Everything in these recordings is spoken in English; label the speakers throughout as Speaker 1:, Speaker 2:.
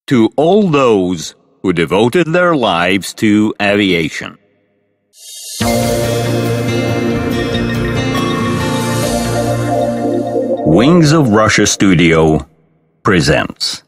Speaker 1: To all those who devoted their lives to aviation. Wings of Russia Studio presents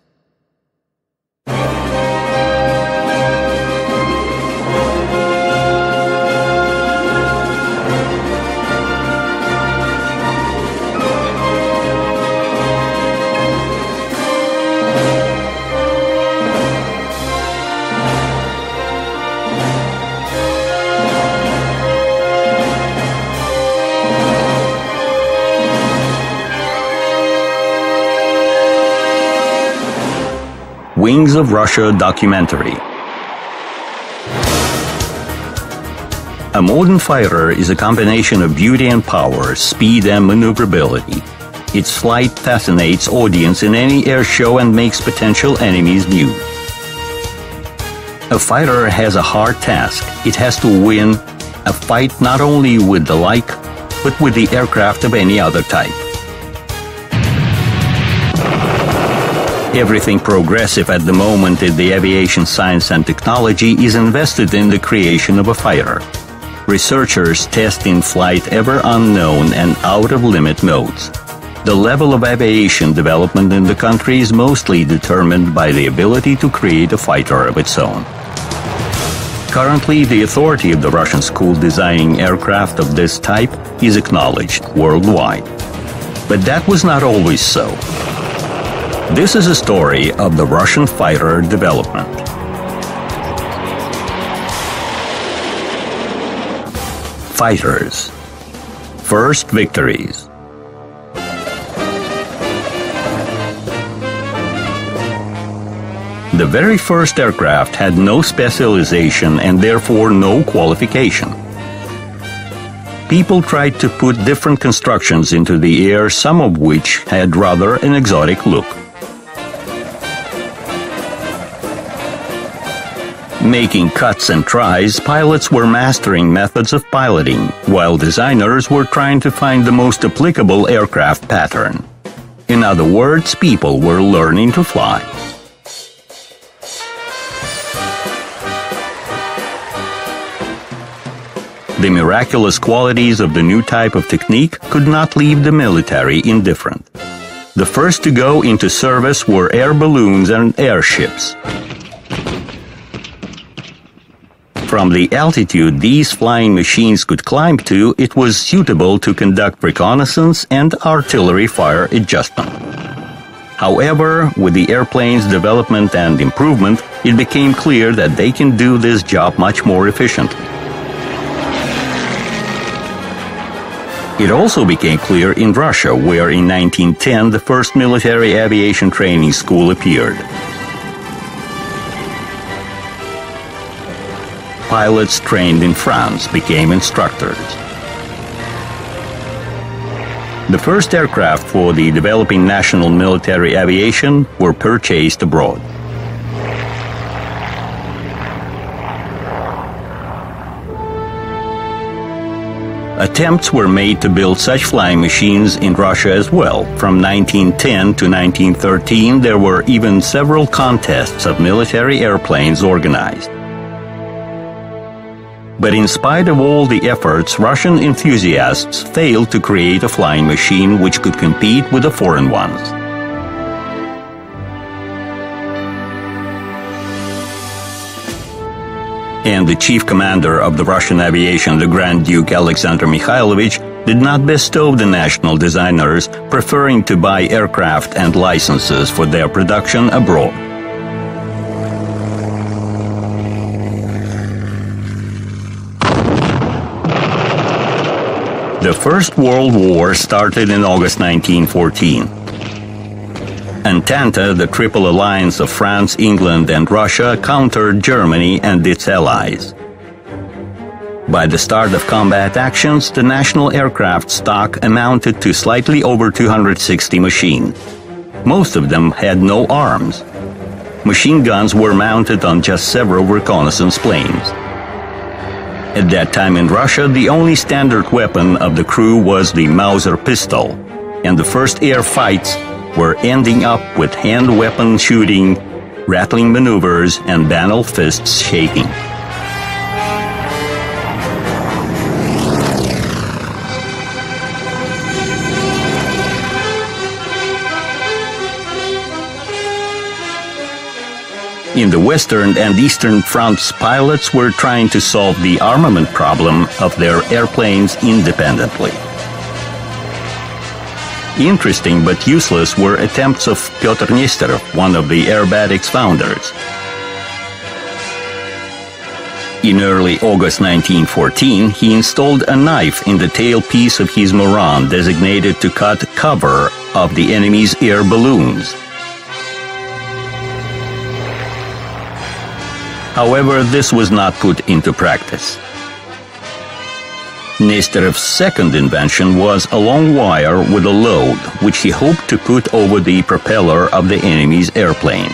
Speaker 1: Wings of Russia documentary. A modern fighter is a combination of beauty and power, speed and maneuverability. Its flight fascinates audience in any air show and makes potential enemies mute. A fighter has a hard task. It has to win a fight not only with the like, but with the aircraft of any other type. Everything progressive at the moment in the aviation science and technology is invested in the creation of a fighter. Researchers test in flight ever unknown and out-of-limit modes. The level of aviation development in the country is mostly determined by the ability to create a fighter of its own. Currently, the authority of the Russian school designing aircraft of this type is acknowledged worldwide. But that was not always so. This is a story of the Russian fighter development. Fighters. First Victories. The very first aircraft had no specialization and therefore no qualification. People tried to put different constructions into the air, some of which had rather an exotic look. Making cuts and tries, pilots were mastering methods of piloting, while designers were trying to find the most applicable aircraft pattern. In other words, people were learning to fly. The miraculous qualities of the new type of technique could not leave the military indifferent. The first to go into service were air balloons and airships. From the altitude these flying machines could climb to, it was suitable to conduct reconnaissance and artillery fire adjustment. However, with the airplane's development and improvement, it became clear that they can do this job much more efficiently. It also became clear in Russia, where in 1910 the first military aviation training school appeared. Pilots trained in France became instructors. The first aircraft for the developing national military aviation were purchased abroad. Attempts were made to build such flying machines in Russia as well. From 1910 to 1913, there were even several contests of military airplanes organized. But in spite of all the efforts, Russian enthusiasts failed to create a flying machine which could compete with the foreign ones. And the chief commander of the Russian aviation, the Grand Duke Alexander Mikhailovich, did not bestow the national designers, preferring to buy aircraft and licenses for their production abroad. The First World War started in August 1914. Entente, the Triple Alliance of France, England, and Russia, countered Germany and its allies. By the start of combat actions, the national aircraft stock amounted to slightly over 260 machines. Most of them had no arms. Machine guns were mounted on just several reconnaissance planes. At that time in Russia, the only standard weapon of the crew was the Mauser pistol, and the first air fights were ending up with hand weapon shooting rattling maneuvers, and banal fists shaking. In the Western and Eastern fronts, pilots were trying to solve the armament problem of their airplanes independently. Interesting but useless were attempts of Pyotr Nesterov, one of the aerobatics founders. In early August 1914, he installed a knife in the tailpiece of his Morane, designated to cut cover of the enemy's air balloons. However, this was not put into practice. Nesterov's second invention was a long wire with a load, which he hoped to put over the propeller of the enemy's airplane.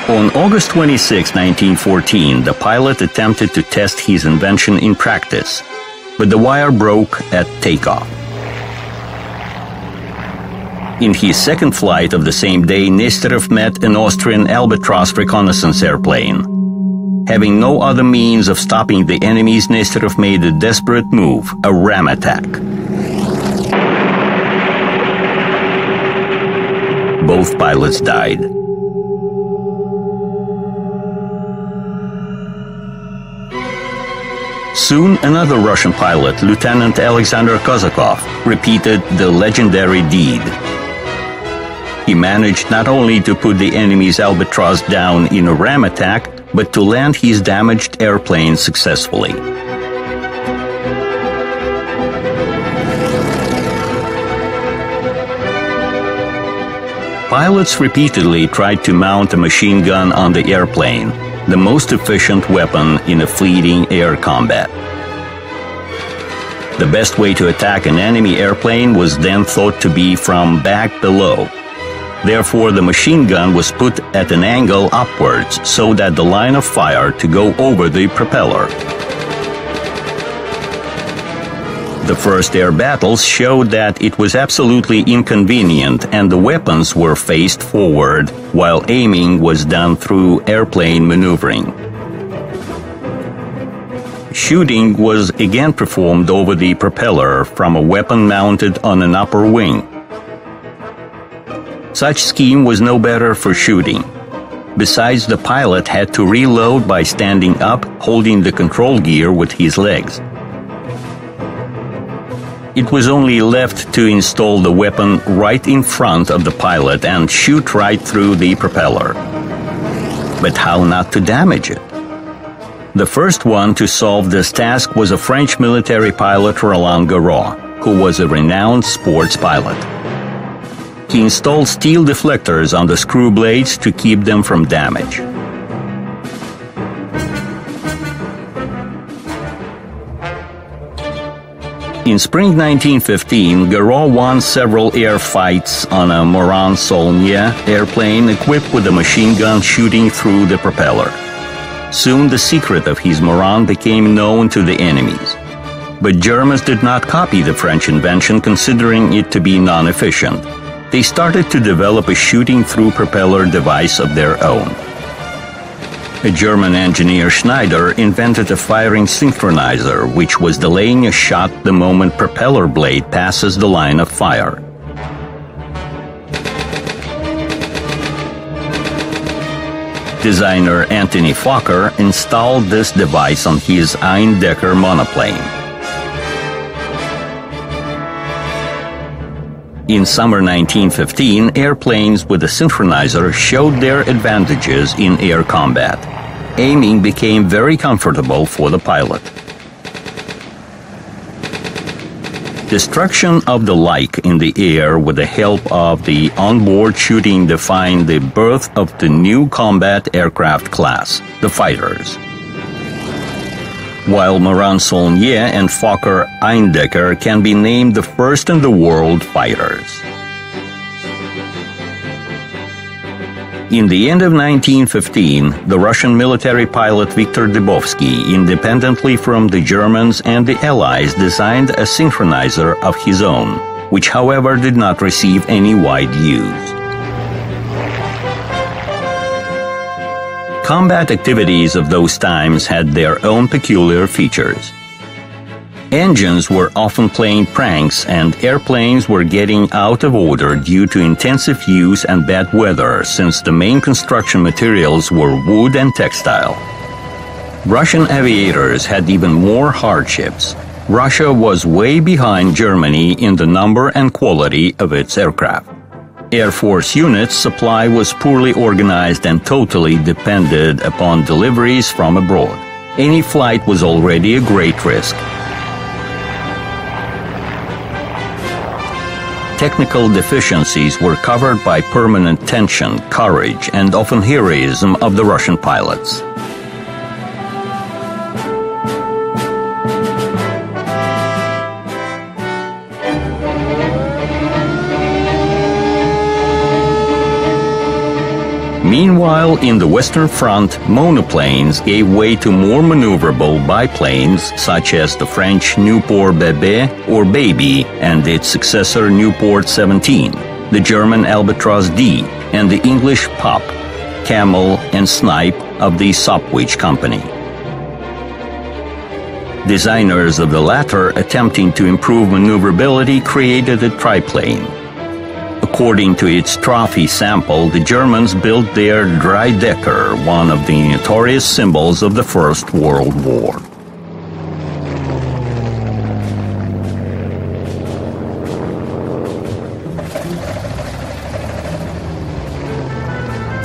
Speaker 1: On August 26, 1914, the pilot attempted to test his invention in practice, but the wire broke at takeoff. In his second flight of the same day, Nesterov met an Austrian Albatross reconnaissance airplane. Having no other means of stopping the enemies, Nesterov made a desperate move, a ram attack. Both pilots died. Soon, another Russian pilot, Lieutenant Alexander Kozakov, repeated the legendary deed. He managed not only to put the enemy's Albatross down in a ram attack, but to land his damaged airplane successfully. Pilots repeatedly tried to mount a machine gun on the airplane, the most efficient weapon in a fleeting air combat. The best way to attack an enemy airplane was then thought to be from back below. Therefore, the machine gun was put at an angle upwards so that the line of fire to go over the propeller. The first air battles showed that it was absolutely inconvenient and the weapons were faced forward, while aiming was done through airplane maneuvering. Shooting was again performed over the propeller from a weapon mounted on an upper wing. Such scheme was no better for shooting. Besides, the pilot had to reload by standing up, holding the control gear with his legs. It was only left to install the weapon right in front of the pilot and shoot right through the propeller. But how not to damage it? The first one to solve this task was a French military pilot, Roland Garros, who was a renowned sports pilot. He installed steel deflectors on the screw blades to keep them from damage. In spring 1915, Garros won several air fights on a Morane-Saulnier airplane equipped with a machine gun shooting through the propeller. Soon the secret of his Morane became known to the enemies. But Germans did not copy the French invention, considering it to be non-efficient. They started to develop a shooting-through propeller device of their own. A German engineer, Schneider, invented a firing synchronizer, which was delaying a shot the moment propeller blade passes the line of fire. Designer Anthony Fokker installed this device on his Eindecker monoplane. In summer 1915, airplanes with a synchronizer showed their advantages in air combat. Aiming became very comfortable for the pilot. Destruction of the like in the air with the help of the onboard shooting defined the birth of the new combat aircraft class, the fighters. While Morane-Saulnier and Fokker Eindecker can be named the first in the world fighters. In the end of 1915, the Russian military pilot Viktor Dubovsky, independently from the Germans and the Allies, designed a synchronizer of his own, which however did not receive any wide use. Combat activities of those times had their own peculiar features. Engines were often playing pranks, and airplanes were getting out of order due to intensive use and bad weather, since the main construction materials were wood and textile. Russian aviators had even more hardships. Russia was way behind Germany in the number and quality of its aircraft. Air Force units' supply was poorly organized and totally depended upon deliveries from abroad. Any flight was already a great risk. Technical deficiencies were covered by permanent tension, courage, and often heroism of the Russian pilots. Meanwhile, in the Western Front, monoplanes gave way to more maneuverable biplanes such as the French Nieuport Bébé or Baby and its successor Nieuport 17, the German Albatros D, and the English Pup, Camel, and Snipe of the Sopwith Company. Designers of the latter, attempting to improve maneuverability, created a triplane. According to its trophy sample, the Germans built their Dreidecker, one of the notorious symbols of the First World War.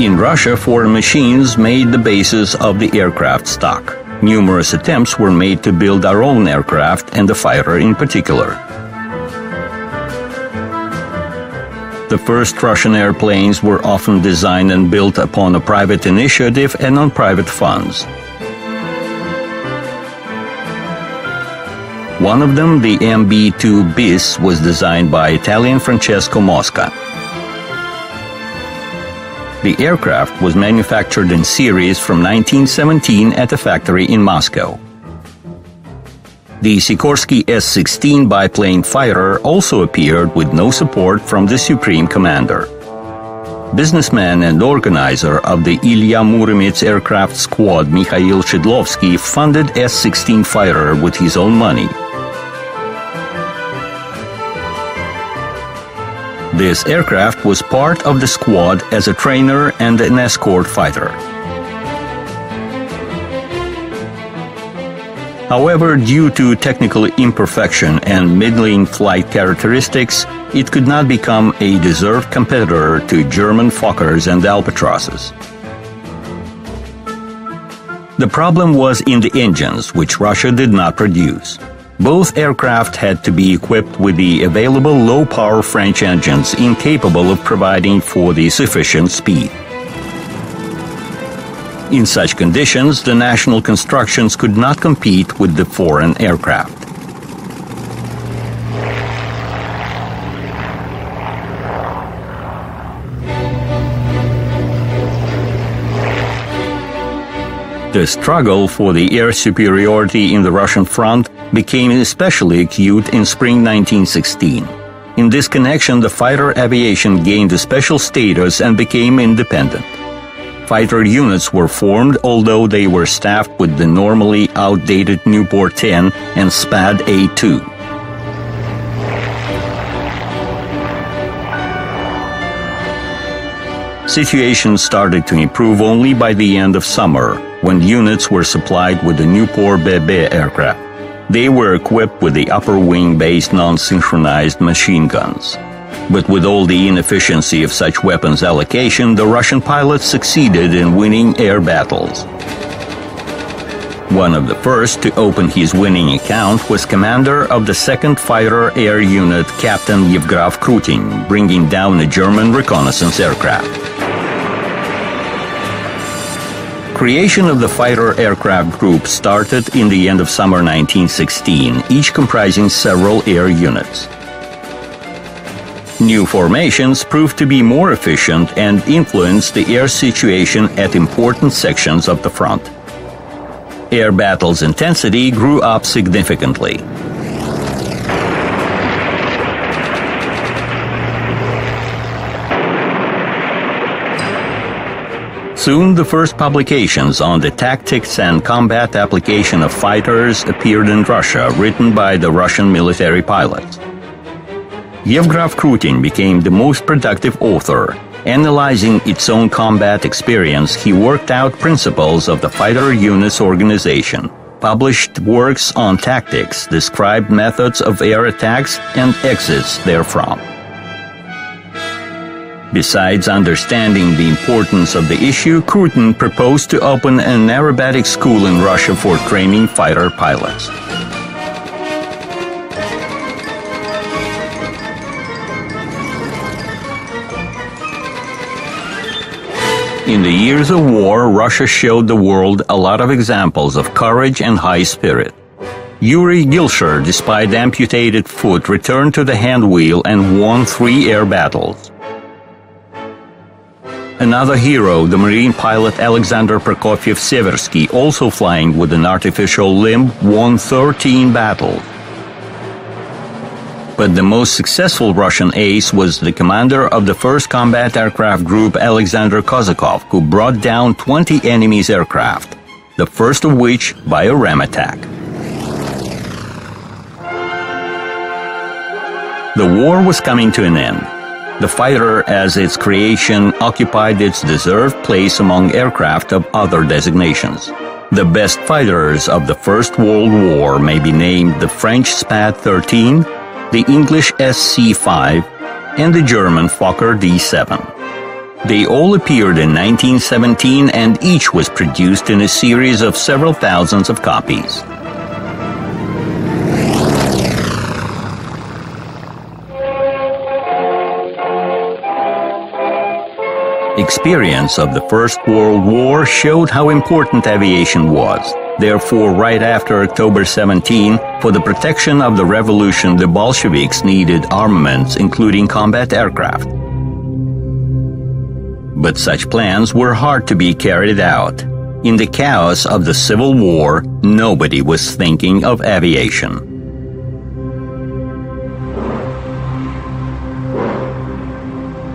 Speaker 1: In Russia, foreign machines made the basis of the aircraft stock. Numerous attempts were made to build our own aircraft, and the fighter in particular. The first Russian airplanes were often designed and built upon a private initiative and on private funds. One of them, the MB-2 bis, was designed by Italian Francesco Mosca. The aircraft was manufactured in series from 1917 at a factory in Moscow. The Sikorsky S-16 biplane fighter also appeared with no support from the Supreme Commander. Businessman and organizer of the Ilya Muromets aircraft squad, Mikhail Shidlovsky, funded S-16 fighter with his own money. This aircraft was part of the squad as a trainer and an escort fighter. However, due to technical imperfection and middling flight characteristics, it could not become a deserved competitor to German Fokkers and Albatrosses. The problem was in the engines, which Russia did not produce. Both aircraft had to be equipped with the available low-power French engines incapable of providing for the sufficient speed. In such conditions, the national constructions could not compete with the foreign aircraft. The struggle for the air superiority in the Russian front became especially acute in spring 1916. In this connection, the fighter aviation gained a special status and became independent. Fighter units were formed, although they were staffed with the normally outdated Nieuport 10 and Spad A-2. Situation started to improve only by the end of summer, when units were supplied with the Nieuport Bébé aircraft. They were equipped with the upper wing-based non-synchronized machine guns. But with all the inefficiency of such weapons allocation, the Russian pilots succeeded in winning air battles. One of the first to open his winning account was commander of the 2nd Fighter Air Unit, Captain Yevgraf Krutin, bringing down a German reconnaissance aircraft. Creation of the fighter aircraft group started in the end of summer 1916, each comprising several air units. New formations proved to be more efficient and influenced the air situation at important sections of the front. Air battles' intensity grew up significantly. Soon, the first publications on the tactics and combat application of fighters appeared in Russia, written by the Russian military pilots. Yevgraf Krutin became the most productive author. Analyzing its own combat experience, he worked out principles of the fighter units organization, published works on tactics, described methods of air attacks and exits therefrom. Besides understanding the importance of the issue, Krutin proposed to open an aerobatic school in Russia for training fighter pilots. In the years of war, Russia showed the world a lot of examples of courage and high spirit. Yuri Gilshir, despite amputated foot, returned to the hand wheel and won 3 air battles. Another hero, the Marine pilot Alexander Prokofiev-Seversky, also flying with an artificial limb, won 13 battles. But the most successful Russian ace was the commander of the 1st Combat Aircraft Group, Alexander Kozakov, who brought down 20 enemy's aircraft, the first of which by a ram attack. The war was coming to an end. The fighter, as its creation, occupied its deserved place among aircraft of other designations. The best fighters of the First World War may be named the French Spad-13, the English SC-5, and the German Fokker D-7. They all appeared in 1917 and each was produced in a series of several thousands of copies. Experience of the First World War showed how important aviation was. Therefore, right after October 17, for the protection of the revolution, the Bolsheviks needed armaments, including combat aircraft. But such plans were hard to be carried out. In the chaos of the Civil War, nobody was thinking of aviation.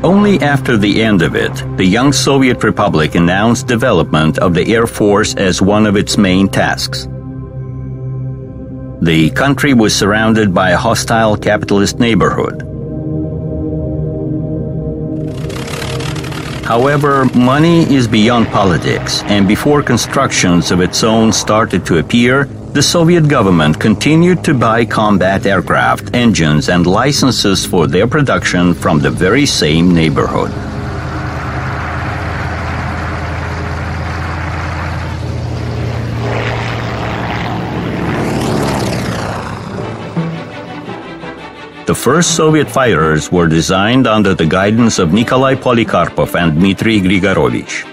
Speaker 1: Only after the end of it, the young Soviet Republic announced development of the Air Force as one of its main tasks. The country was surrounded by a hostile capitalist neighborhood. However, money is beyond politics, and before constructions of its own started to appear, the Soviet government continued to buy combat aircraft, engines, and licenses for their production from the very same neighborhood. The first Soviet fighters were designed under the guidance of Nikolai Polikarpov and Dmitry Grigorovich.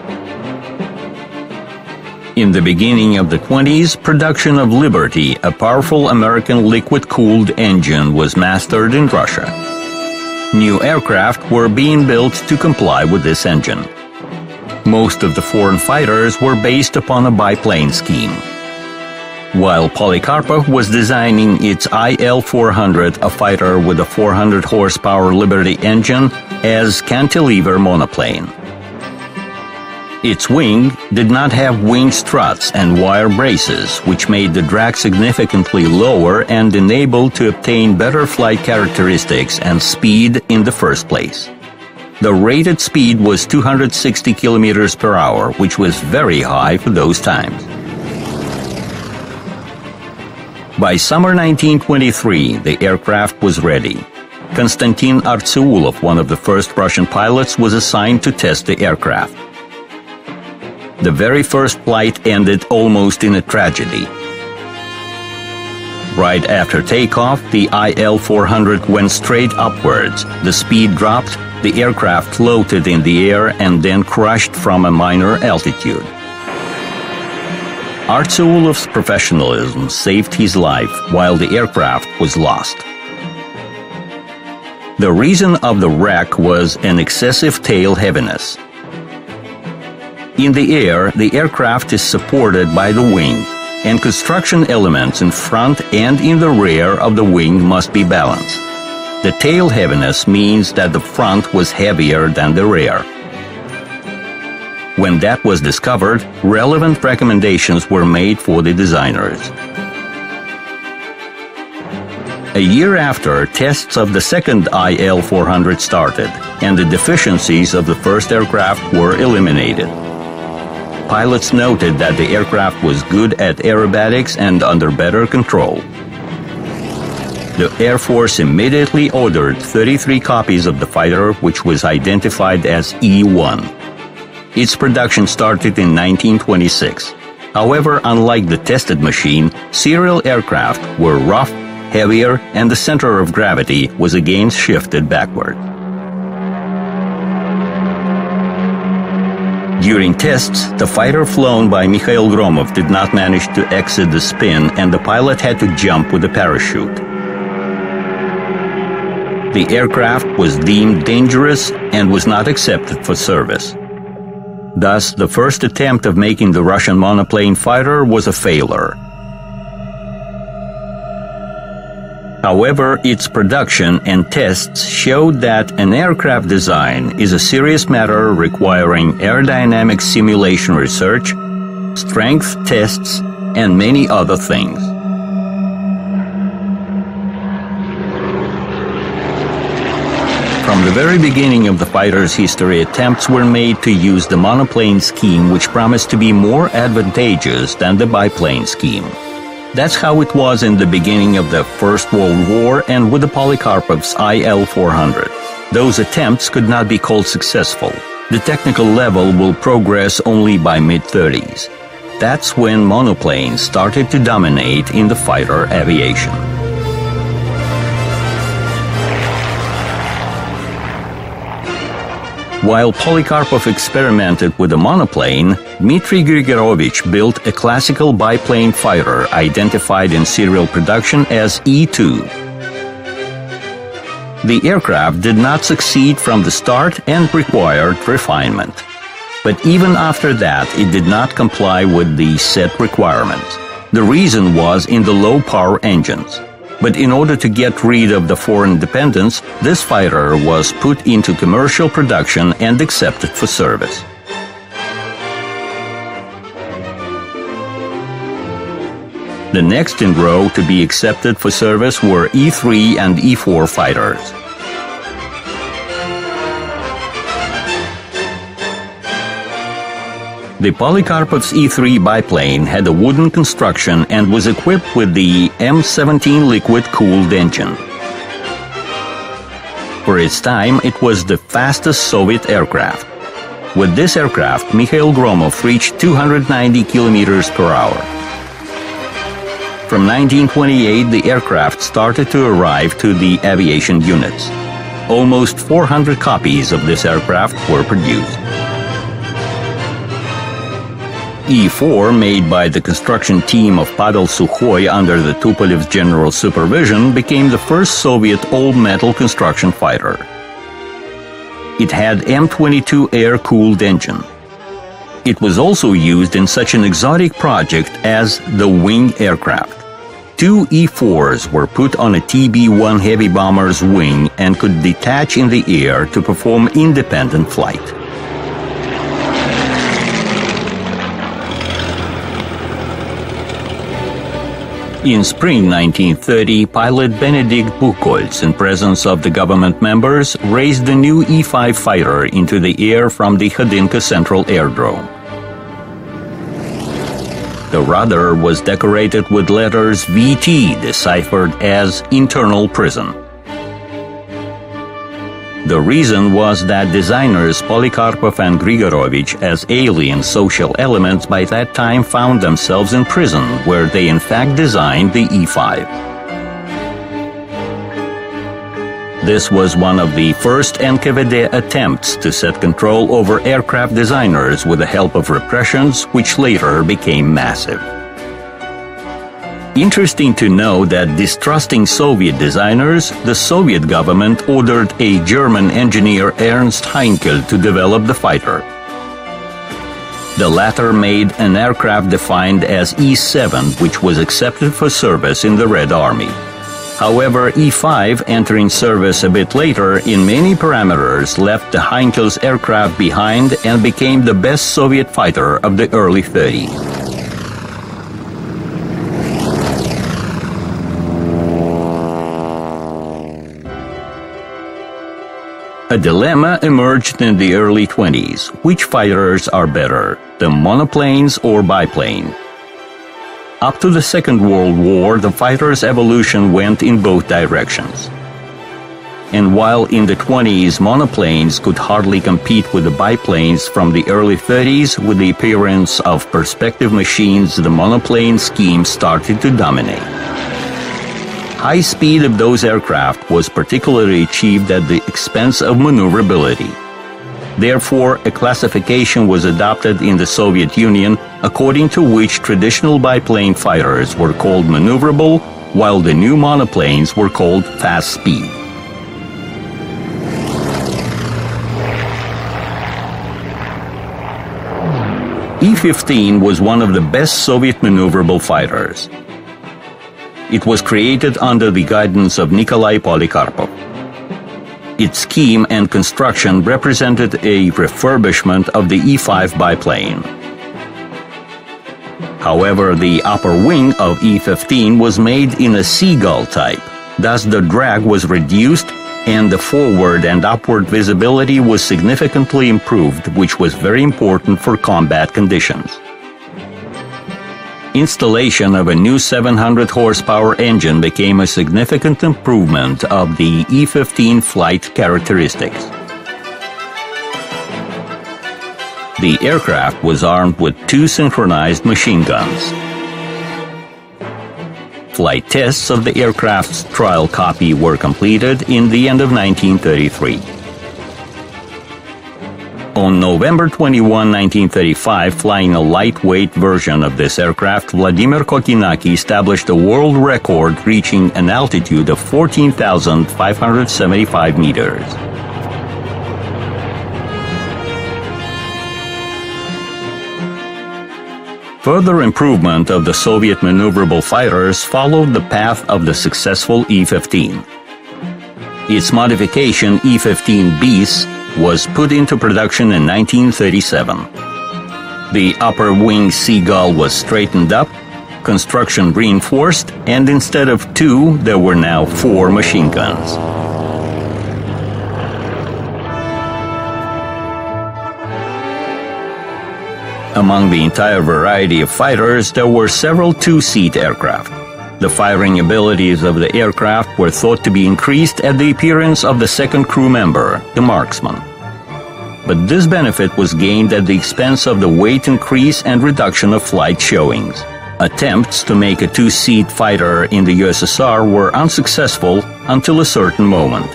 Speaker 1: In the beginning of the 20s, production of Liberty, a powerful American liquid-cooled engine, was mastered in Russia. New aircraft were being built to comply with this engine. Most of the foreign fighters were based upon a biplane scheme. While Polikarpov was designing its IL-400, a fighter with a 400 horsepower Liberty engine, as cantilever monoplane. Its wing did not have wing struts and wire braces, which made the drag significantly lower and enabled to obtain better flight characteristics and speed in the first place. The rated speed was 260 kilometers per hour, which was very high for those times. By summer 1923, the aircraft was ready. Konstantin Artseulov, one of the first Russian pilots, was assigned to test the aircraft. The very first flight ended almost in a tragedy. Right after takeoff, the IL-400 went straight upwards. The speed dropped, the aircraft floated in the air and then crashed from a minor altitude. Artseulov's professionalism saved his life while the aircraft was lost. The reason of the wreck was an excessive tail heaviness. In the air, the aircraft is supported by the wing, and construction elements in front and in the rear of the wing must be balanced. The tail heaviness means that the front was heavier than the rear. When that was discovered, relevant recommendations were made for the designers. A year after, tests of the second IL-400 started, and the deficiencies of the first aircraft were eliminated. Pilots noted that the aircraft was good at aerobatics and under better control. The Air Force immediately ordered 33 copies of the fighter, which was identified as E-1. Its production started in 1926. However, unlike the tested machine, serial aircraft were rough, heavier, and the center of gravity was again shifted backward. During tests, the fighter flown by Mikhail Gromov did not manage to exit the spin, and the pilot had to jump with a parachute. The aircraft was deemed dangerous and was not accepted for service. Thus, the first attempt of making the Russian monoplane fighter was a failure. However, its production and tests showed that an aircraft design is a serious matter requiring aerodynamic simulation research, strength tests, and many other things. From the very beginning of the fighter's history, attempts were made to use the monoplane scheme, which promised to be more advantageous than the biplane scheme. That's how it was in the beginning of the First World War and with the Polikarpov's IL-400. Those attempts could not be called successful. The technical level will progress only by mid-30s. That's when monoplanes started to dominate in the fighter aviation. While Polikarpov experimented with a monoplane, Dmitry Grigorovich built a classical biplane fighter identified in serial production as E-2. The aircraft did not succeed from the start and required refinement. But even after that, it did not comply with the set requirements. The reason was in the low-power engines. But in order to get rid of the foreign dependence, this fighter was put into commercial production and accepted for service. The next in row to be accepted for service were E-3 and E-4 fighters. The Polikarpov's E-3 biplane had a wooden construction and was equipped with the M17 liquid-cooled engine. For its time, it was the fastest Soviet aircraft. With this aircraft, Mikhail Gromov reached 290 kilometers per hour. From 1928, the aircraft started to arrive to the aviation units. Almost 400 copies of this aircraft were produced. E-4, made by the construction team of Pavel Sukhoy under the Tupolev's general supervision, became the first Soviet all-metal construction fighter. It had M22 air-cooled engine. It was also used in such an exotic project as the wing aircraft. 2 E-4s were put on a TB-1 heavy bomber's wing and could detach in the air to perform independent flight. In spring 1930, pilot Benedikt Buchholz, in presence of the government members, raised the new E-5 fighter into the air from the Khodynka Central Airdrome. The rudder was decorated with letters VT, deciphered as internal prison. The reason was that designers Polikarpov and Grigorovich, as alien social elements, by that time found themselves in prison, where they in fact designed the E-5. This was one of the first NKVD attempts to set control over aircraft designers with the help of repressions, which later became massive. Interesting to know that, distrusting Soviet designers, the Soviet government ordered a German engineer, Ernst Heinkel, to develop the fighter. The latter made an aircraft defined as E-7, which was accepted for service in the Red Army. However, E-5, entering service a bit later, in many parameters left the Heinkel's aircraft behind and became the best Soviet fighter of the early 30s. A dilemma emerged in the early 20s. Which fighters are better, the monoplanes or biplane? Up to the Second World War, the fighter's evolution went in both directions. And while in the 20s monoplanes could hardly compete with the biplanes from the early 30s, with the appearance of perspective machines, the monoplane scheme started to dominate. High speed of those aircraft was particularly achieved at the expense of maneuverability. Therefore, a classification was adopted in the Soviet Union according to which traditional biplane fighters were called maneuverable, while the new monoplanes were called fast speed. E-15 was one of the best Soviet maneuverable fighters. It was created under the guidance of Nikolai Polikarpov. Its scheme and construction represented a refurbishment of the E-5 biplane. However, the upper wing of E-15 was made in a seagull type. Thus, the drag was reduced and the forward and upward visibility was significantly improved, which was very important for combat conditions. Installation of a new 700 horsepower engine became a significant improvement of the E-15 flight characteristics. The aircraft was armed with 2 synchronized machine guns. Flight tests of the aircraft's trial copy were completed in the end of 1933. On November 21, 1935, flying a lightweight version of this aircraft, Vladimir Kokinaki established a world record, reaching an altitude of 14,575 meters. Further improvement of the Soviet maneuverable fighters followed the path of the successful E-15. Its modification, E-15 bis, was put into production in 1937. The upper wing seagull was straightened up, construction reinforced, and instead of 2, there were now 4 machine guns. Among the entire variety of fighters, there were several 2-seat aircraft. The firing abilities of the aircraft were thought to be increased at the appearance of the second crew member, the marksman. But this benefit was gained at the expense of the weight increase and reduction of flight showings. Attempts to make a 2-seat fighter in the USSR were unsuccessful until a certain moment.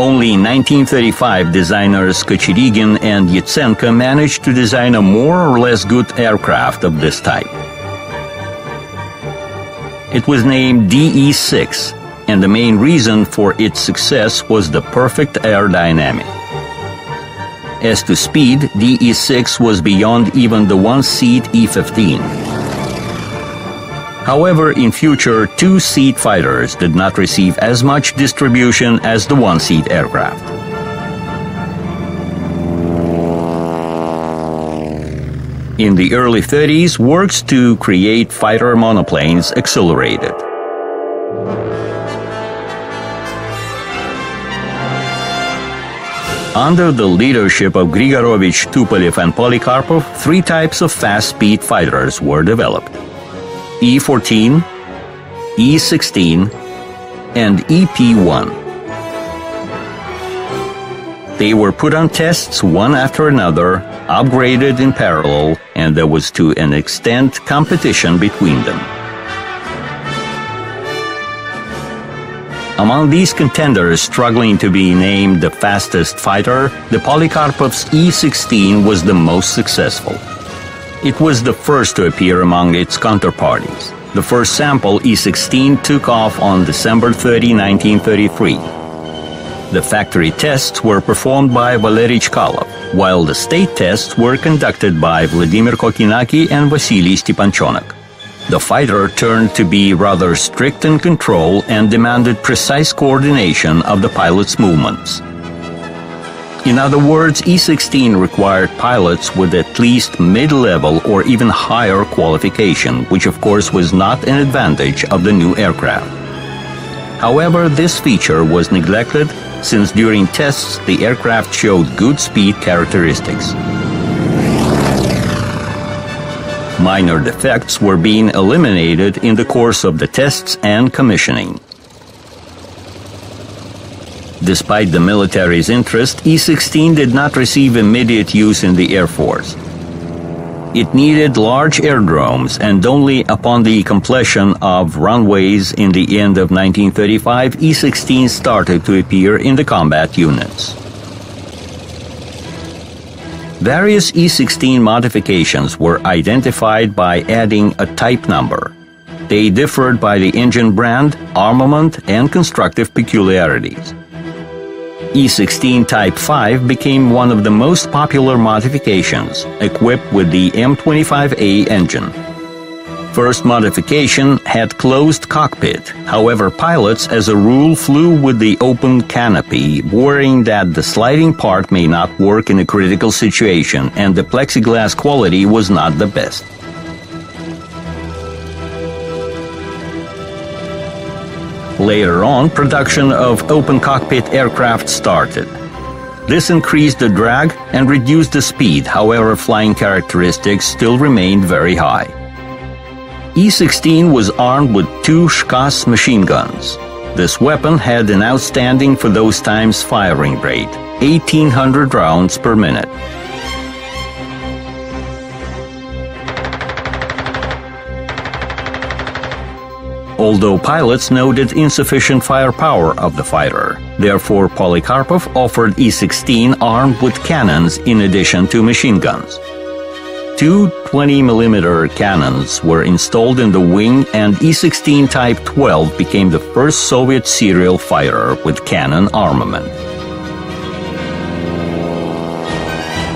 Speaker 1: Only in 1935, designers Kochirigin and Yatsenko managed to design a more or less good aircraft of this type. It was named DE-6, and the main reason for its success was the perfect aerodynamic. As to speed, DE-6 was beyond even the 1-seat E-15. However, in future, 2-seat fighters did not receive as much distribution as the 1-seat aircraft. In the early 30s, works to create fighter monoplanes accelerated. Under the leadership of Grigorovich, Tupolev, and Polikarpov, 3 types of fast-speed fighters were developed: E-14, E-16, and EP-1. They were put on tests one after another, upgraded in parallel, and there was to an extent competition between them. Among these contenders struggling to be named the fastest fighter, the Polikarpov's E-16 was the most successful. It was the first to appear among its counterparties. The first sample, E-16, took off on December 30, 1933. The factory tests were performed by Valery Chkalov, while the state tests were conducted by Vladimir Kokinaki and Vasily Stepanchonok. The fighter turned to be rather strict in control and demanded precise coordination of the pilot's movements. In other words, E-16 required pilots with at least mid-level or even higher qualification, which of course was not an advantage of the new aircraft. However, this feature was neglected since during tests the aircraft showed good speed characteristics. Minor defects were being eliminated in the course of the tests and commissioning. Despite the military's interest, E-16 did not receive immediate use in the Air Force. It needed large aerodromes, and only upon the completion of runways in the end of 1935, E-16 started to appear in the combat units. Various E-16 modifications were identified by adding a type number. They differed by the engine brand, armament, and constructive peculiarities. E-16 Type 5 became one of the most popular modifications, equipped with the M25A engine. First modification had closed cockpit. However, pilots as a rule flew with the open canopy, worrying that the sliding part may not work in a critical situation, and the plexiglass quality was not the best. Later on, production of open cockpit aircraft started. This increased the drag and reduced the speed, however, flying characteristics still remained very high. E-16 was armed with 2 Shkas machine guns. This weapon had an outstanding for those times firing rate, 1,800 rounds per minute. Although pilots noted insufficient firepower of the fighter, therefore Polikarpov offered E-16 armed with cannons in addition to machine guns. 2 20mm cannons were installed in the wing, and E-16 Type 12 became the first Soviet serial fighter with cannon armament.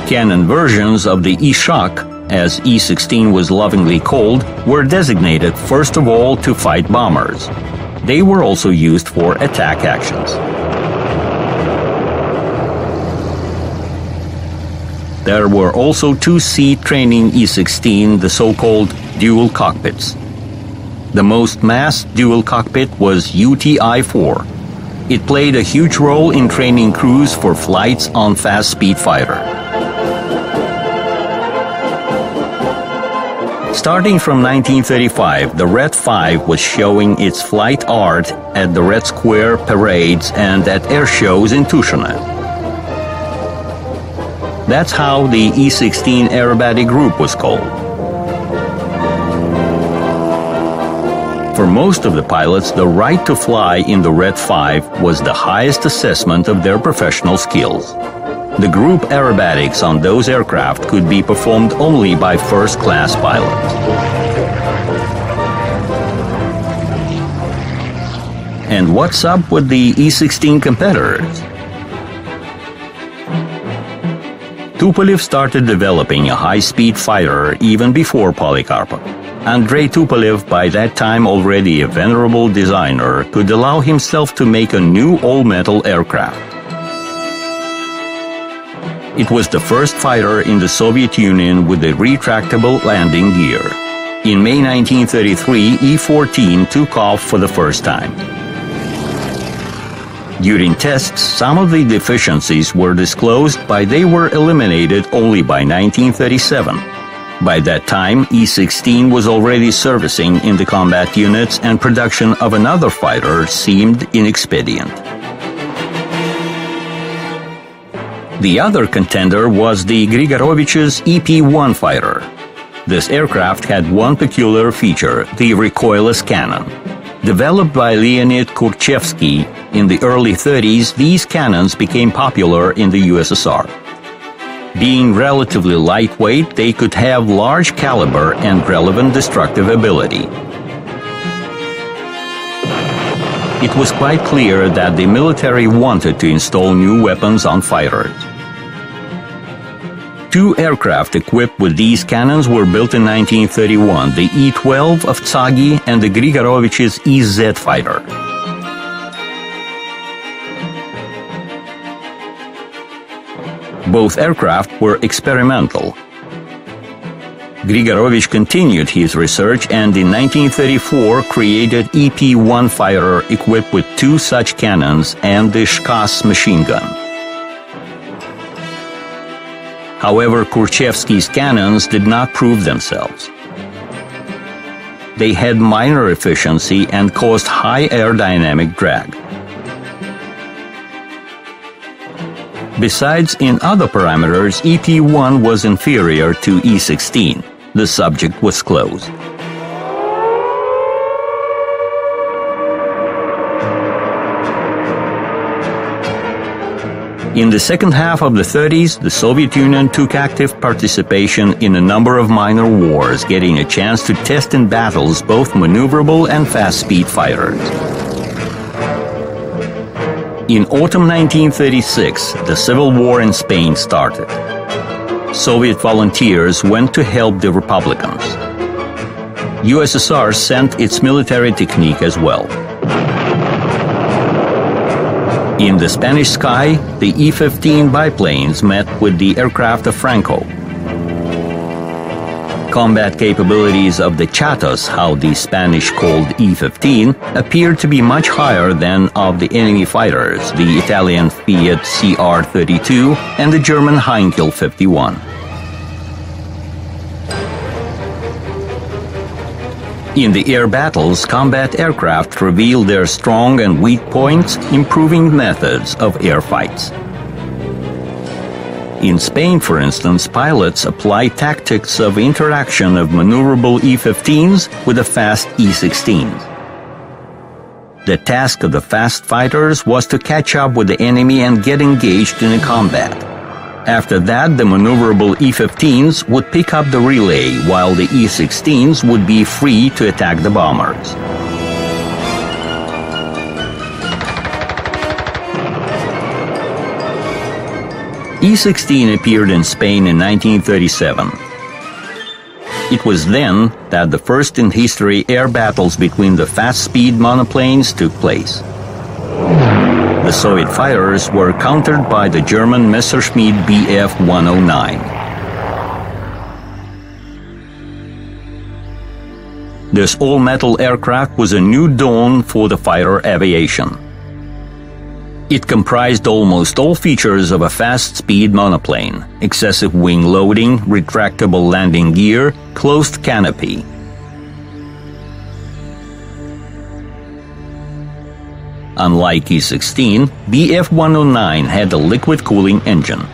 Speaker 1: Cannon versions of the E-Shock, as E-16 was lovingly called, were designated first of all to fight bombers. They were also used for attack actions. There were also 2-seat training E-16, the so-called dual cockpits. The most massed dual cockpit was UTI-4. It played a huge role in training crews for flights on fast-speed fighter. Starting from 1935, the Red 5 was showing its flight art at the Red Square parades and at air shows in Tushino. That's how the E-16 aerobatic group was called. For most of the pilots, the right to fly in the Red 5 was the highest assessment of their professional skills. The group aerobatics on those aircraft could be performed only by first-class pilots. And what's up with the E-16 competitors? Tupolev started developing a high-speed fighter even before Polikarpov. Andrei Tupolev, by that time already a venerable designer, could allow himself to make a new all-metal aircraft. It was the first fighter in the Soviet Union with a retractable landing gear. In May 1933, E-14 took off for the first time. During tests, some of the deficiencies were disclosed, but they were eliminated only by 1937. By that time, E-16 was already servicing in the combat units, and production of another fighter seemed inexpedient. The other contender was the Grigorovich's EP-1 fighter. This aircraft had one peculiar feature, the recoilless cannon. Developed by Leonid Kurchevsky in the early 30s, these cannons became popular in the USSR. Being relatively lightweight, they could have large caliber and relevant destructive ability. It was quite clear that the military wanted to install new weapons on fighters. Two aircraft equipped with these cannons were built in 1931, the E-12 of Tsagi and the Grigorovich's EZ fighter. Both aircraft were experimental. Grigorovich continued his research and in 1934 created EP-1 fighter equipped with two such cannons and the Shkas machine gun. However, Kurchevsky's cannons did not prove themselves. They had minor efficiency and caused high aerodynamic drag. Besides, in other parameters, EP-1 was inferior to E-16. The subject was closed. In the second half of the 30s, the Soviet Union took active participation in a number of minor wars, getting a chance to test in battles both maneuverable and fast-speed fighters. In autumn 1936, the civil war in Spain started. Soviet volunteers went to help the Republicans. USSR sent its military technique as well. In the Spanish sky, the E-15 biplanes met with the aircraft of Franco. Combat capabilities of the Chatas, how the Spanish called E-15, appeared to be much higher than of the enemy fighters, the Italian Fiat CR-32 and the German Heinkel 51. In the air battles, combat aircraft revealed their strong and weak points, improving methods of air fights. In Spain, for instance, pilots applied tactics of interaction of maneuverable E-15s with the fast E-16s. The task of the fast fighters was to catch up with the enemy and get engaged in a combat. After that, the maneuverable E-15s would pick up the relay, while the E-16s would be free to attack the bombers. E-16 appeared in Spain in 1937. It was then that the first in history air battles between the fast-speed monoplanes took place. The Soviet fighters were countered by the German Messerschmitt Bf-109. This all-metal aircraft was a new dawn for the fighter aviation. It comprised almost all features of a fast-speed monoplane: excessive wing loading, retractable landing gear, closed canopy. Unlike E-16, Bf-109 had a liquid cooling engine.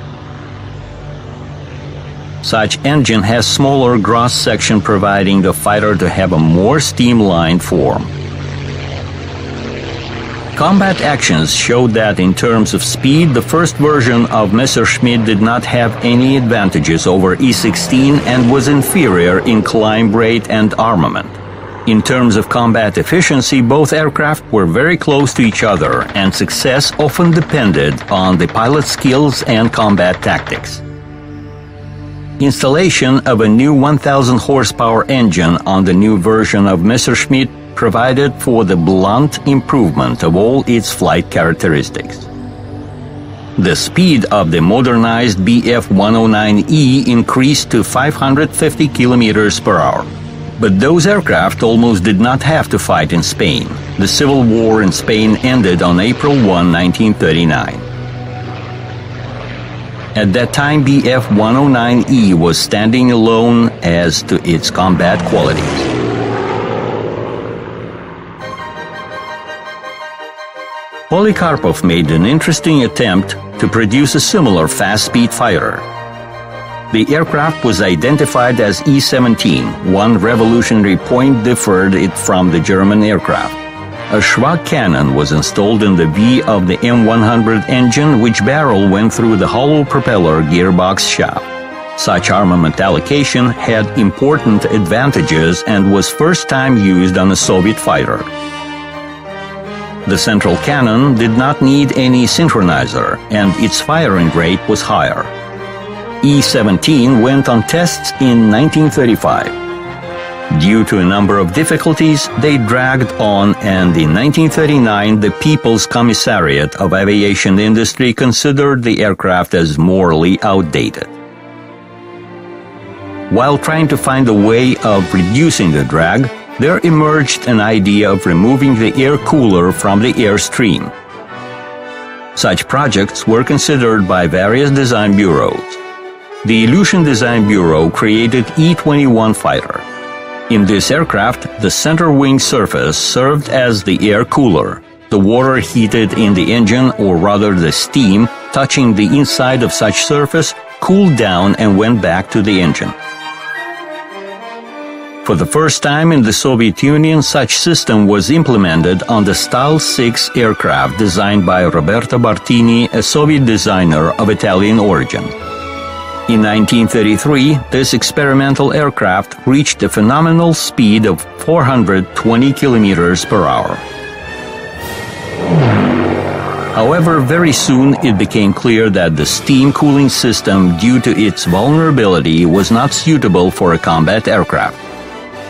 Speaker 1: Such engine has smaller gross section, providing the fighter to have a more streamlined form. Combat actions showed that in terms of speed, the first version of Messerschmitt did not have any advantages over E-16 and was inferior in climb rate and armament. In terms of combat efficiency, both aircraft were very close to each other, and success often depended on the pilot's skills and combat tactics. Installation of a new 1,000 horsepower engine on the new version of Messerschmitt provided for the blunt improvement of all its flight characteristics. The speed of the modernized Bf-109E increased to 550 kilometers per hour. But those aircraft almost did not have to fight in Spain. The civil war in Spain ended on April 1, 1939. At that time, Bf-109E was standing alone as to its combat qualities. Polikarpov made an interesting attempt to produce a similar fast-speed fighter. The aircraft was identified as E-17. One revolutionary point differed it from the German aircraft. A Schwag cannon was installed in the V of the M100 engine, which barrel went through the hollow propeller gearbox shaft. Such armament allocation had important advantages and was first time used on a Soviet fighter. The central cannon did not need any synchronizer, and its firing rate was higher. E-17 went on tests in 1935. Due to a number of difficulties, they dragged on, and in 1939 the People's Commissariat of Aviation Industry considered the aircraft as morally outdated. While trying to find a way of reducing the drag, there emerged an idea of removing the air cooler from the airstream. Such projects were considered by various design bureaus. The Aleutian Design Bureau created E-21 fighter. In this aircraft, the center wing surface served as the air cooler. The water heated in the engine, or rather the steam, touching the inside of such surface, cooled down and went back to the engine. For the first time in the Soviet Union, such system was implemented on the Stal-6 aircraft designed by Roberto Bartini, a Soviet designer of Italian origin. In 1933, this experimental aircraft reached a phenomenal speed of 420 kilometers per hour. However, very soon it became clear that the steam cooling system, due to its vulnerability, was not suitable for a combat aircraft.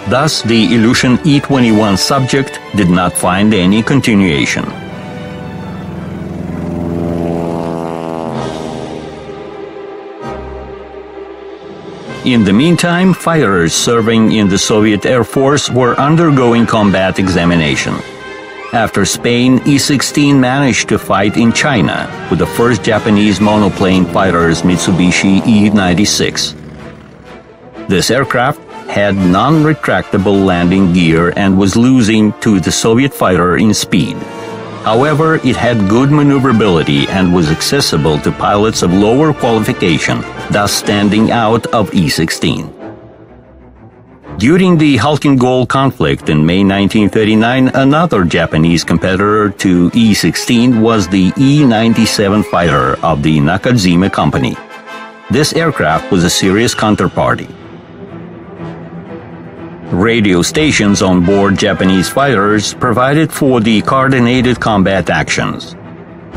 Speaker 1: Thus, the Aleutian E-21 subject did not find any continuation. In the meantime, fighters serving in the Soviet Air Force were undergoing combat examination. After Spain, E-16 managed to fight in China with the first Japanese monoplane fighters Mitsubishi E-96. This aircraft had non-retractable landing gear and was losing to the Soviet fighter in speed. However, it had good maneuverability and was accessible to pilots of lower qualification, thus standing out of E-16. During the Halkyn-Gol conflict in May 1939, another Japanese competitor to E-16 was the E-97 fighter of the Nakajima Company. This aircraft was a serious counterparty. Radio stations on board Japanese fighters provided for the coordinated combat actions,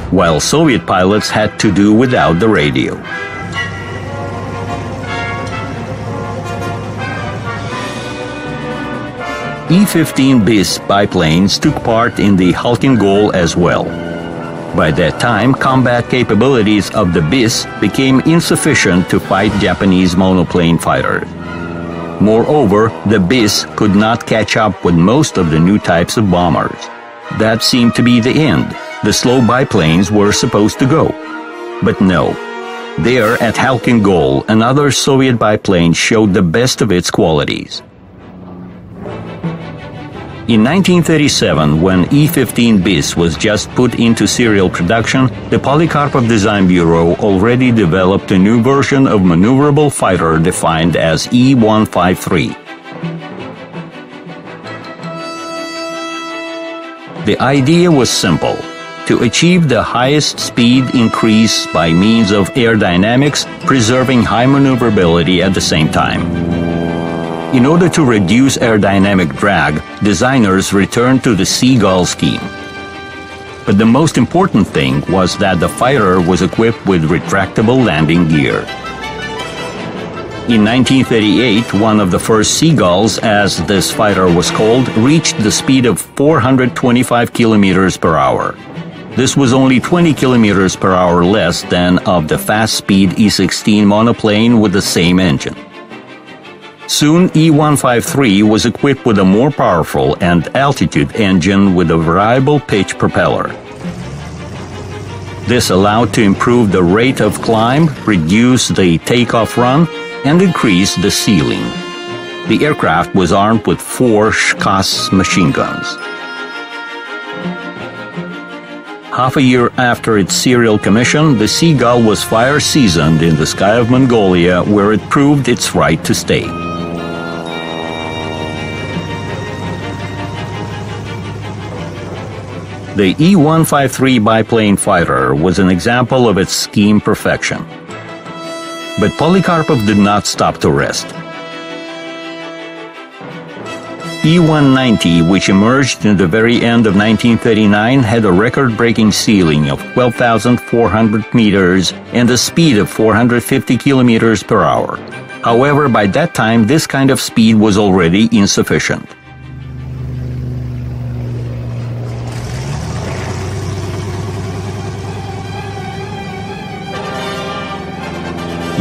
Speaker 1: while Soviet pilots had to do without the radio. E-15 BIS biplanes took part in the Halkyn-Gol as well. By that time, combat capabilities of the BIS became insufficient to fight Japanese monoplane fighters. Moreover, the BIS could not catch up with most of the new types of bombers. That seemed to be the end. The slow biplanes were supposed to go. But no. There at Halkyn-Gol, another Soviet biplane showed the best of its qualities. In 1937, when E-15 BIS was just put into serial production, the Polikarpov Design Bureau already developed a new version of maneuverable fighter defined as E-153. The idea was simple: to achieve the highest speed increase by means of aerodynamics, preserving high maneuverability at the same time. In order to reduce aerodynamic drag, designers returned to the Seagull scheme. But the most important thing was that the fighter was equipped with retractable landing gear. In 1938, one of the first Seagulls, as this fighter was called, reached the speed of 425 kilometers per hour. This was only 20 kilometers per hour less than of the fast-speed E-16 monoplane with the same engine. Soon, E-153 was equipped with a more powerful and altitude engine with a variable pitch propeller. This allowed to improve the rate of climb, reduce the takeoff run, and increase the ceiling. The aircraft was armed with 4 Shkas machine guns. Half a year after its serial commission, the Seagull was fire-seasoned in the sky of Mongolia, where it proved its right to stay. The E-153 biplane fighter was an example of its scheme perfection. But Polikarpov did not stop to rest. E-190, which emerged in the very end of 1939, had a record-breaking ceiling of 12,400 meters and a speed of 450 kilometers per hour. However, by that time, this kind of speed was already insufficient.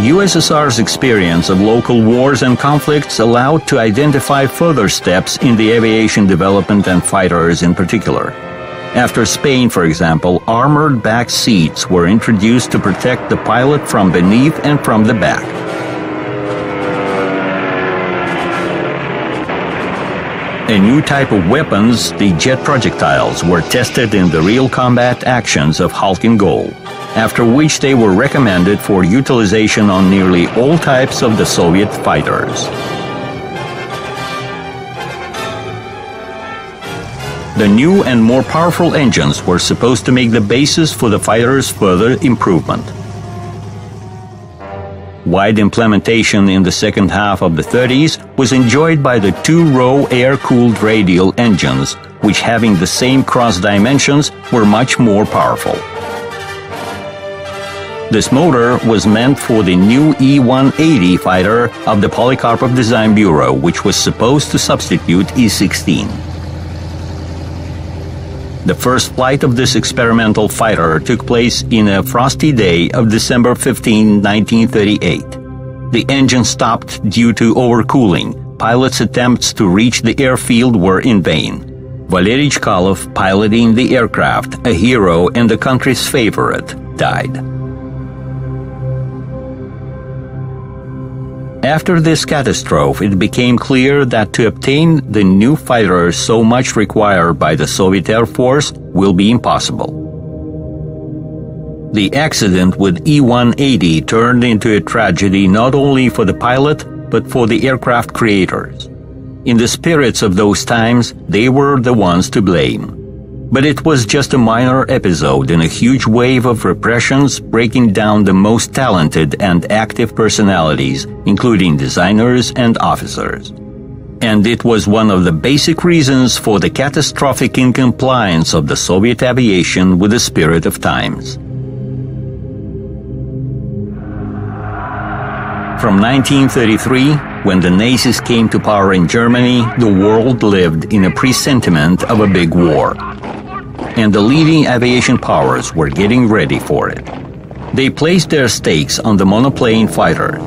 Speaker 1: USSR's experience of local wars and conflicts allowed to identify further steps in the aviation development and fighters in particular. After Spain, for example, armored back seats were introduced to protect the pilot from beneath and from the back. A new type of weapons, the jet projectiles, were tested in the real combat actions of Halkin Gol, after which they were recommended for utilization on nearly all types of the Soviet fighters. The new and more powerful engines were supposed to make the basis for the fighters' further improvement. Wide implementation in the second half of the 30s was enjoyed by the two-row air-cooled radial engines, which, having the same cross dimensions, were much more powerful. This motor was meant for the new E-180 fighter of the Polikarpov Design Bureau, which was supposed to substitute E-16. The first flight of this experimental fighter took place in a frosty day of December 15, 1938. The engine stopped due to overcooling. Pilots' attempts to reach the airfield were in vain. Valery Chkalov, piloting the aircraft, a hero and the country's favorite, died. After this catastrophe, it became clear that to obtain the new fighters so much required by the Soviet Air Force will be impossible. The accident with E-180 turned into a tragedy not only for the pilot, but for the aircraft creators. In the spirits of those times, they were the ones to blame. But it was just a minor episode in a huge wave of repressions breaking down the most talented and active personalities, including designers and officers. And it was one of the basic reasons for the catastrophic incompliance of the Soviet aviation with the spirit of times. From 1933, when the Nazis came to power in Germany, the world lived in a presentiment of a big war. And the leading aviation powers were getting ready for it. They placed their stakes on the monoplane fighter.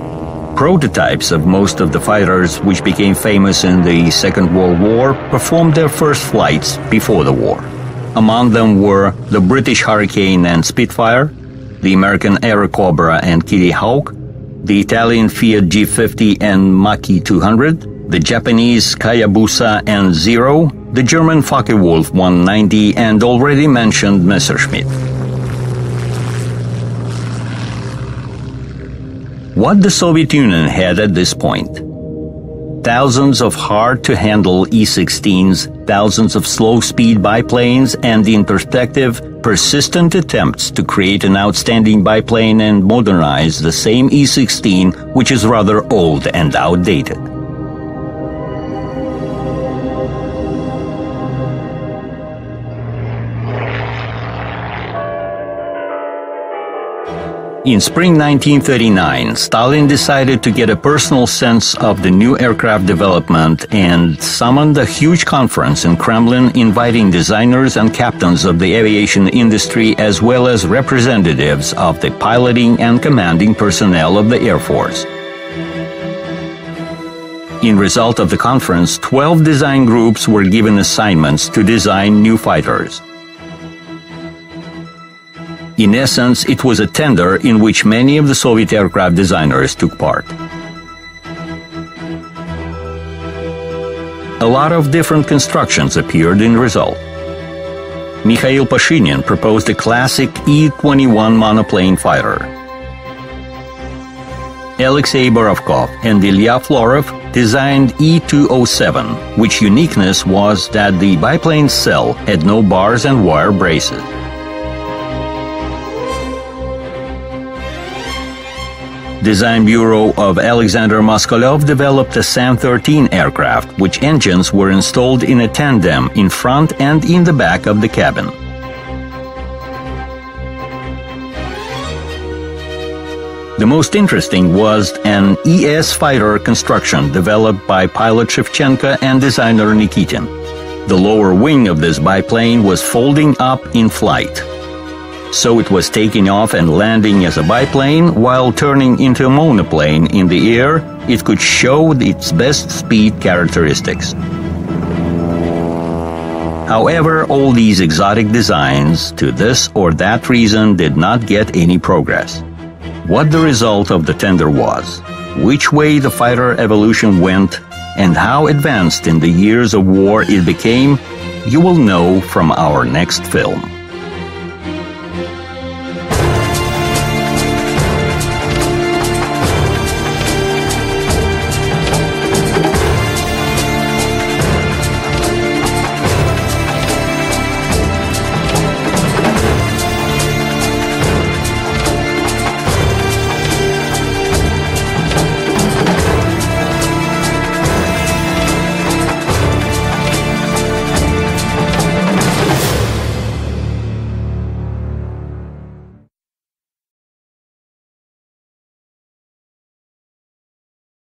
Speaker 1: Prototypes of most of the fighters which became famous in the Second World War performed their first flights before the war. Among them were the British Hurricane and Spitfire, the American Airacobra and Kitty Hawk, the Italian Fiat G50 and Mach-E 200, the Japanese Hayabusa and Zero, the German Focke-Wulf 190, and already mentioned Messerschmitt. What the Soviet Union had at this point? Thousands of hard-to-handle E-16s, thousands of slow-speed biplanes, and in perspective, persistent attempts to create an outstanding biplane and modernize the same E-16, which is rather old and outdated. In spring 1939, Stalin decided to get a personal sense of the new aircraft development and summoned a huge conference in Kremlin inviting designers and captains of the aviation industry as well as representatives of the piloting and commanding personnel of the Air Force. In result of the conference, 12 design groups were given assignments to design new fighters. In essence, it was a tender in which many of the Soviet aircraft designers took part. A lot of different constructions appeared in result. Mikhail Pashinyan proposed a classic E-21 monoplane fighter. Alexei Borovkov and Ilya Florov designed E-207, which uniqueness was that the biplane's cell had no bars and wire braces. Design Bureau of Alexander Moskalev developed a San-13 aircraft, which engines were installed in a tandem in front and in the back of the cabin. The most interesting was an ES fighter construction developed by pilot Shevchenko and designer Nikitin. The lower wing of this biplane was folding up in flight, so it was taking off and landing as a biplane while turning into a monoplane in the air. It could show its best speed characteristics. However, all these exotic designs, to this or that reason, did not get any progress. What the result of the tender was, which way the fighter evolution went, and how advanced in the years of war it became, you will know from our next film.